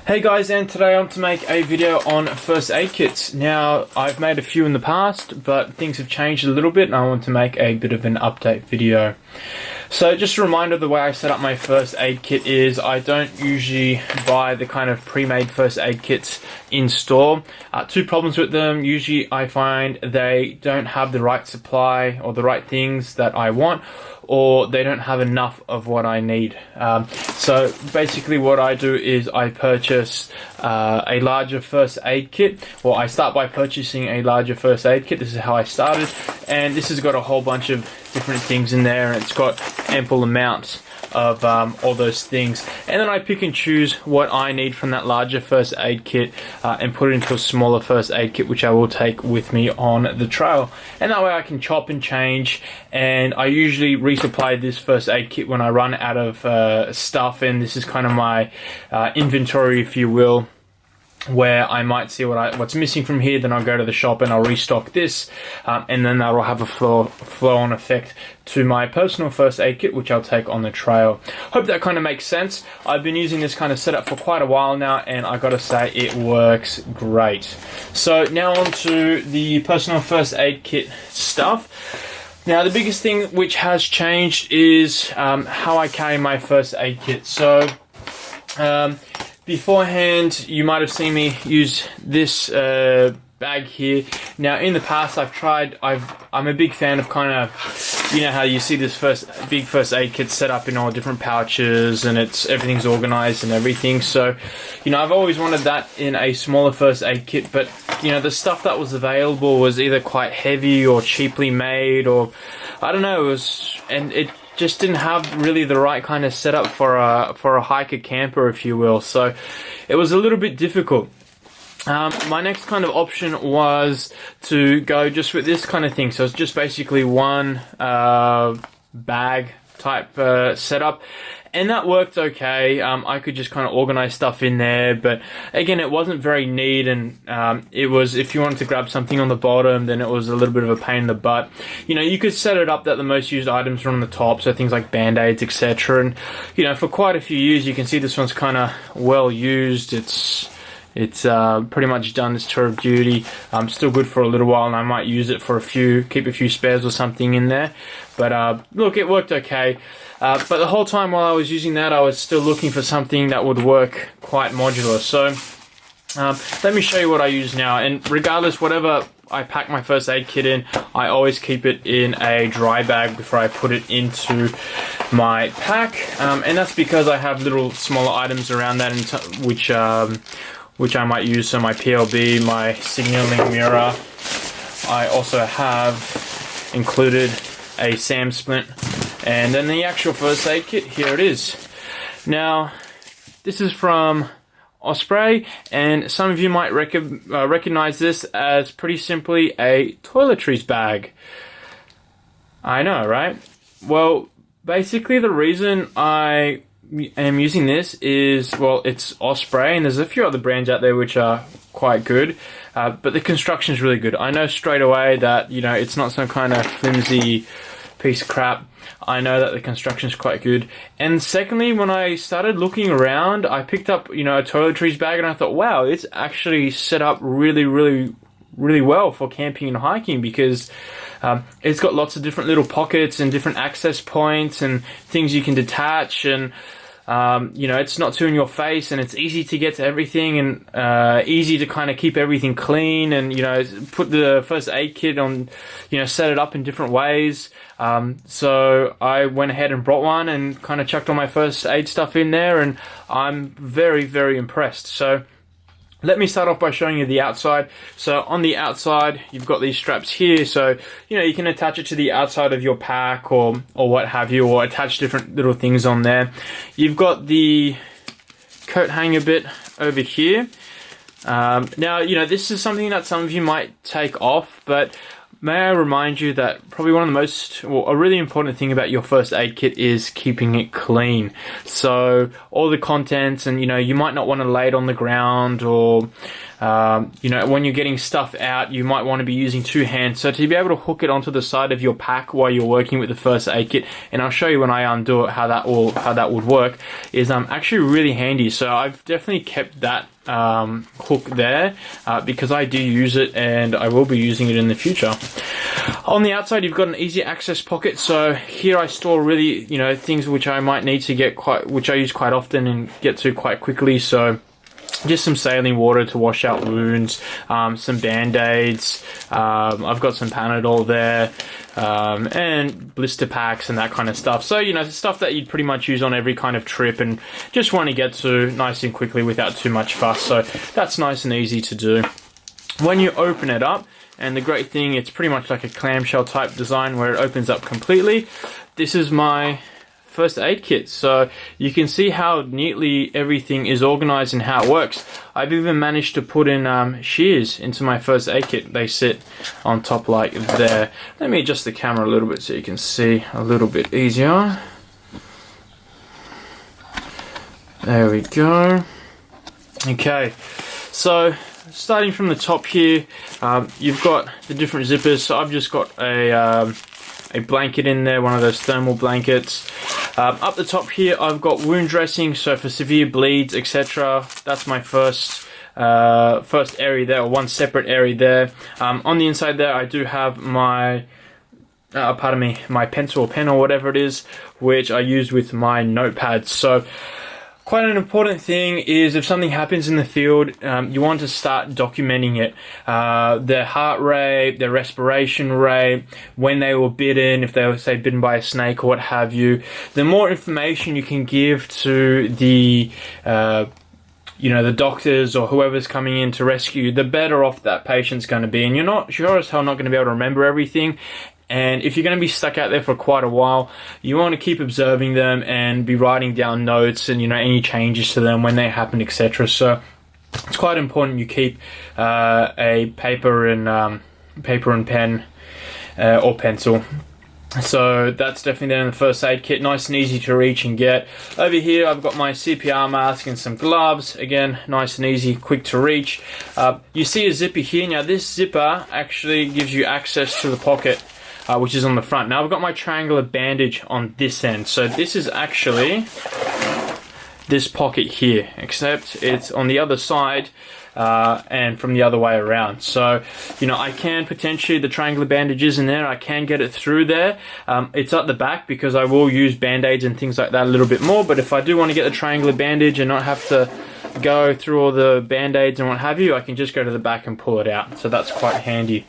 Hey guys, and today I'm to make a video on first aid kits. Now, I've made a few in the past, but things have changed a little bit and I want to make a bit of an update video. So just a reminder, the way I set up my first aid kit is I don't usually buy the kind of pre-made first aid kits in store. Two problems with them. Usually I find they don't have the right supply or the right things that I want, or they don't have enough of what I need. So basically what I do is I purchase a larger first aid kit. Well, I start by purchasing a larger first aid kit. This is how I started, and this has got a whole bunch of different things in there, and it's got ample amounts of all those things. And then I pick and choose what I need from that larger first aid kit and put it into a smaller first aid kit, which I will take with me on the trail. And that way I can chop and change, and I usually resupply this first aid kit when I run out of stuff, and this is kind of my inventory, if you will, where I might see what's missing from here. Then I'll go to the shop and I'll restock this, and then that'll have a flow-on effect to my personal first aid kit, which I'll take on the trail. Hope that kind of makes sense. I've been using this kind of setup for quite a while now, and I gotta say it works great. So now on to the personal first aid kit stuff. Now the biggest thing which has changed is how I carry my first aid kit. So beforehand, you might have seen me use this bag here. Now, in the past, I'm a big fan of kind of, you know how you see this big first aid kit set up in all different pouches, and everything's organized and everything. So, you know, I've always wanted that in a smaller first aid kit, but you know, the stuff that was available was either quite heavy or cheaply made, or I don't know. It just didn't have really the right kind of setup for a hiker camper, if you will. So it was a little bit difficult. My next kind of option was to go just with this kind of thing. So it's just basically one bag type setup. And that worked okay. I could just kind of organize stuff in there, but again, it wasn't very neat, and it was, if you wanted to grab something on the bottom, then it was a little bit of a pain in the butt. You know, you could set it up that the most used items are on the top, so things like band-aids, etc. And you know, for quite a few years, you can see this one's kind of well used. It's pretty much done its tour of duty. Still good for a little while, and I might use it for keep a few spares or something in there. But look, it worked okay. But the whole time while I was using that, I was still looking for something that would work quite modular. So let me show you what I use now. And regardless, whatever I pack my first aid kit in, I always keep it in a dry bag before I put it into my pack. And that's because I have little smaller items around that, which I might use. So my PLB, my signaling mirror. I also have included a SAM splint. And then the actual first aid kit, here it is. Now, this is from Osprey, and some of you might recognize this as pretty simply a toiletries bag. I know, right? Well, basically the reason I am using this is, well, it's Osprey, and there's a few other brands out there which are quite good, but the construction is really good. I know straight away that, you know, it's not some kind of flimsy piece of crap. I know that the construction is quite good. And secondly, when I started looking around, I picked up, you know, a toiletries bag, and I thought, wow, it's actually set up really, really, really well for camping and hiking, because it's got lots of different little pockets and different access points and things you can detach, and you know, it's not too in your face, and it's easy to get to everything, and easy to kind of keep everything clean, and, you know, put the first aid kit on, you know, set it up in different ways. So I went ahead and brought one and kind of chucked all my first aid stuff in there, and I'm very, very impressed. So let me start off by showing you the outside. So on the outside, you've got these straps here. So, you know, you can attach it to the outside of your pack or what have you, or attach different little things on there. You've got the coat hanger bit over here. Now, you know, this is something that some of you might take off, but may I remind you that probably one of a really important thing about your first aid kit is keeping it clean. So all the contents, and, you know, you might not want to lay it on the ground, or you know, when you're getting stuff out, you might want to be using two hands. So to be able to hook it onto the side of your pack while you're working with the first aid kit, and I'll show you when I undo it how that would work, is actually really handy. So I've definitely kept that hook there because I do use it, and I will be using it in the future. On the outside, you've got an easy access pocket. So here I store really, you know, things which I might need to get which I use quite often and get to quite quickly. So just some saline water to wash out wounds, some band-aids, I've got some Panadol there, and blister packs and that kind of stuff. So, you know, stuff that you'd pretty much use on every kind of trip and just want to get to nice and quickly without too much fuss. So that's nice and easy to do. When you open it up, and the great thing, it's pretty much like a clamshell type design where it opens up completely. This is my first aid kit, so you can see how neatly everything is organized and how it works. I've even managed to put in shears into my first aid kit. They sit on top like there. Let me adjust the camera a little bit so you can see a little bit easier. There we go. Okay, so starting from the top here, you've got the different zippers. So I've just got a blanket in there, one of those thermal blankets. Up the top here, I've got wound dressing, so for severe bleeds, etc. That's my first area there, or one separate area there. On the inside there, I do have my my pencil or pen or whatever it is, which I use with my notepads. So quite an important thing is if something happens in the field, you want to start documenting it. Their heart rate, their respiration rate, when they were bitten, if they were, say, bitten by a snake or what have you. The more information you can give to the you know, the doctors or whoever's coming in to rescue, the better off that patient's going to be. And you're not sure as hell not going to be able to remember everything. And if you're going to be stuck out there for quite a while, you want to keep observing them and be writing down notes and, you know, any changes to them when they happen, etc. So it's quite important you keep a paper and pen or pencil. So that's definitely there in the first aid kit, nice and easy to reach and get. Over here I've got my CPR mask and some gloves, again nice and easy, quick to reach. You see a zipper here. Now this zipper actually gives you access to the pocket, which is on the front. Now I've got my triangular bandage on this end, so this is actually this pocket here, except it's on the other side and from the other way around. So, you know, I can potentially, the triangular bandage is in there, I can get it through there. It's at the back because I will use band-aids and things like that a little bit more, but if I do want to get the triangular bandage and not have to go through all the band-aids and what have you, I can just go to the back and pull it out. So that's quite handy.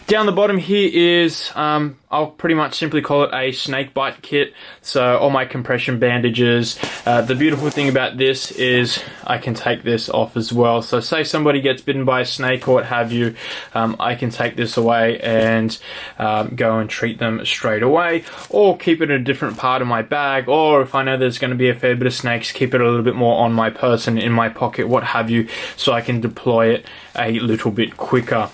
Down the bottom here is, I'll pretty much simply call it a snake bite kit. So all my compression bandages. The beautiful thing about this is I can take this off as well. So say somebody gets bitten by a snake or what have you, I can take this away and go and treat them straight away, or keep it in a different part of my bag, or if I know there's going to be a fair bit of snakes, keep it a little bit more on my person, in my pocket, what have you, so I can deploy it a little bit quicker.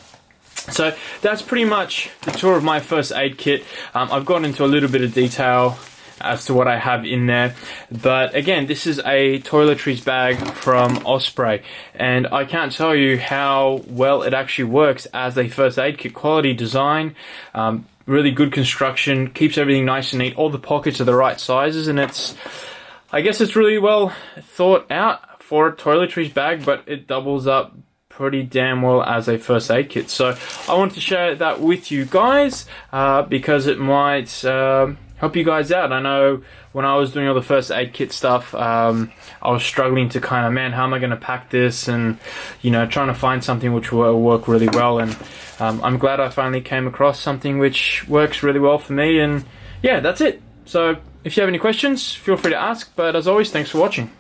So that's pretty much the tour of my first aid kit. I've gone into a little bit of detail as to what I have in there, but again, this is a toiletries bag from Osprey, and I can't tell you how well it actually works as a first aid kit. Quality design, really good construction, keeps everything nice and neat, all the pockets are the right sizes, and I guess it's really well thought out for a toiletries bag, but it doubles up pretty damn well as a first aid kit. So I wanted to share that with you guys because it might help you guys out. I know when I was doing all the first aid kit stuff, I was struggling to kind of, man, how am I going to pack this, and you know, trying to find something which will work really well. And I'm glad I finally came across something which works really well for me. And yeah, that's it. So if you have any questions, feel free to ask, but as always, thanks for watching.